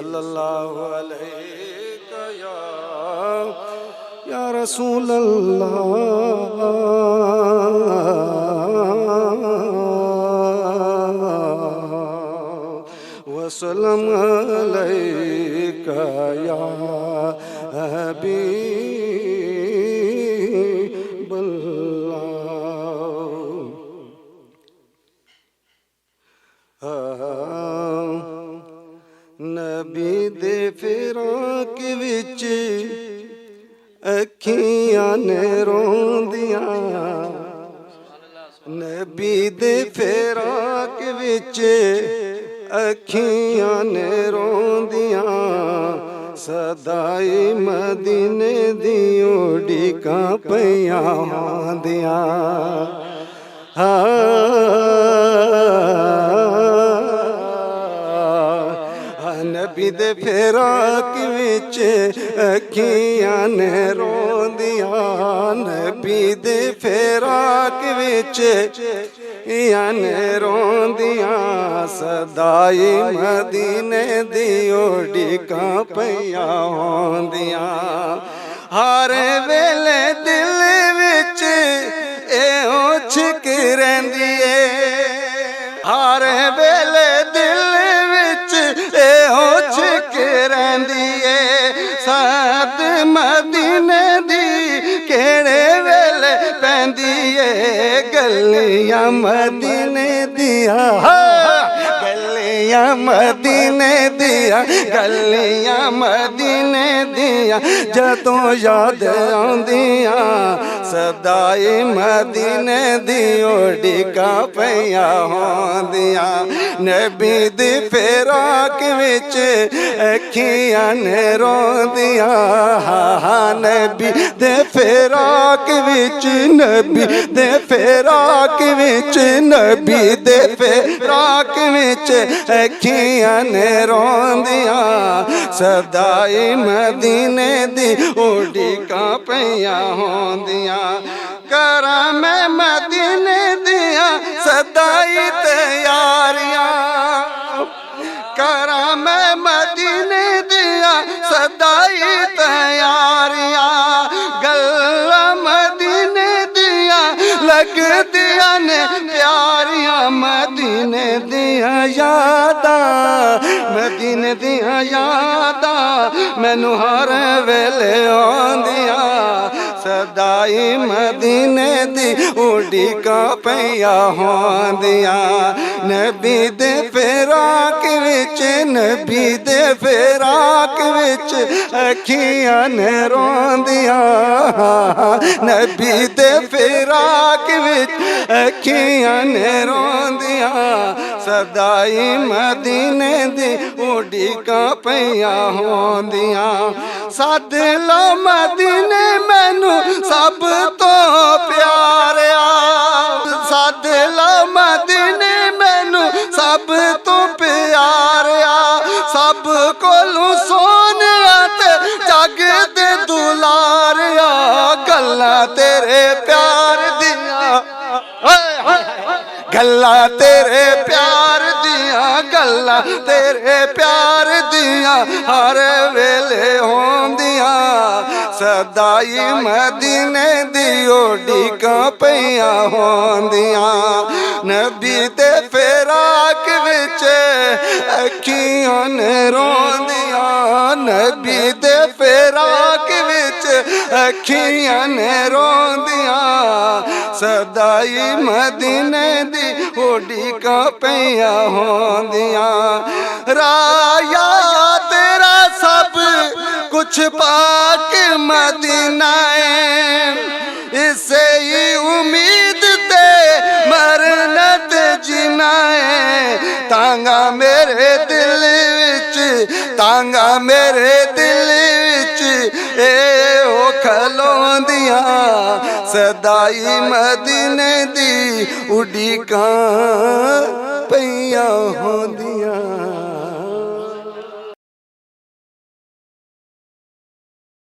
सल्लल्लाहु अलैहि या रसूल अल्लाह वसल्लम अलैका या नबी दे फिराक विच अखियां ने रोंदियां, नबी दे फिराक विच अखियां ने रोंदियां, सदाई मदीने दी उड़ीकां पईयां होंदियां। नबी दे फिराक विच अखियां ने रोंदियां, नबी दे फिराक विच अखियां ने रोंदियां, सदाई मदीने दी उड़ीकां पईयां होंदियां। हर वेले दिल विच एहो छिक रहिंदी ऐ, हर वेले दिल विच एहो छिक रहिंदी ऐ, साथ मदीने दी केड़े वेले पैंदी ऐ, गलियां मदीने दियां, गलियां मदीने दियां, गलियां मदीने दियां जदों याद आउंदियां, सदाई मदीने दी उड़ीकां पईयां होंदियां। नबी दी फिराक विच अखियां ने रोंदियां, नबी दे फिराक विच, नबी दे फिराक विच, नबी दे फिराक विच अखियां ने रोंदियां, सदाई मदीने दी उड़ीकां पईयां होंदियां। करां मैं मदीने दियां सदाई तैयारियां, करां मैं मदीने दियां सदाई तैयारियां, गल्लां मदीने दियां लगदियां ने प्यारियां, मदीने दियां यादां, मदीने दियां यादां मैनू हर वेले आउंदियां, सदाई मदीने दी उड़ीकां पईयां होंदियां। नबी दे फिराक विच, नबी दे फिराक विच अखियां ने रोंदियां, नबी दे फिराक विच अखियां ने रोंदियां, सदाई मदीने दी उड़ीकां पईयां होंदियां। सद लो मदीने मैनू सब तो प्यारिया, सद लो मदीने मैनू सब तो प्यारिया, सब कोलू सोनिया ते जग दे दुलारिया, गल्लां तेरे प्यार दियां, गल्लां तेरे प्यार दियां, गल्लां तेरे प्यार दियां हर वेले होंदियां, सदाई मदीने दी उड़ीकां पईयां होंदियां। नबी दे फिराक विच अखियां ने रोंदियां, नबी दे फिराक विच अखियां ने रोंदियां, सदाई मदीने दी उड़ीकां पईयां होंदियां। राया तेरा सब कुछ पाक मदीना है, इसे ही उम्मीद ते मरना ते जीना है, तांगा मेरे दिल विच, तांगा मेरे दिल विच ए ओ खलोंदियां, सदाई मदीने दी उड़ीकां पईयां होंदियां।